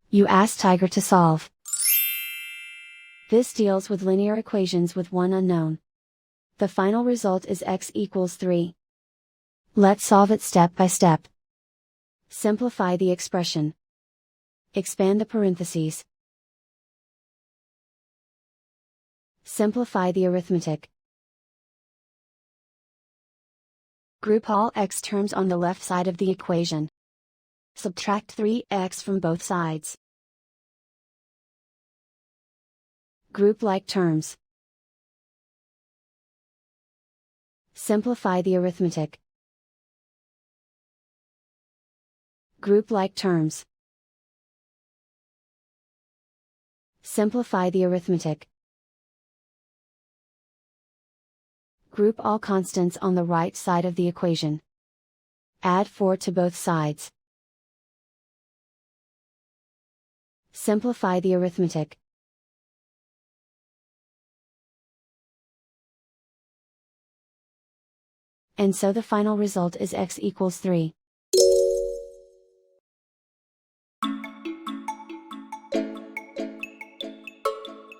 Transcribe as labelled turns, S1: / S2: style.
S1: You ask Tiger to solve. This deals with linear equations with one unknown. The final result is x equals 3. Let's solve it step by step. Simplify the expression. Expand the parentheses. Simplify the arithmetic. Group all x terms on the left side of the equation. Subtract 3x from both sides. Group like terms. Simplify the arithmetic. Group like terms. Simplify the arithmetic. Group all constants on the right side of the equation. Add 4 to both sides. Simplify the arithmetic. And so the final result is x equals 3.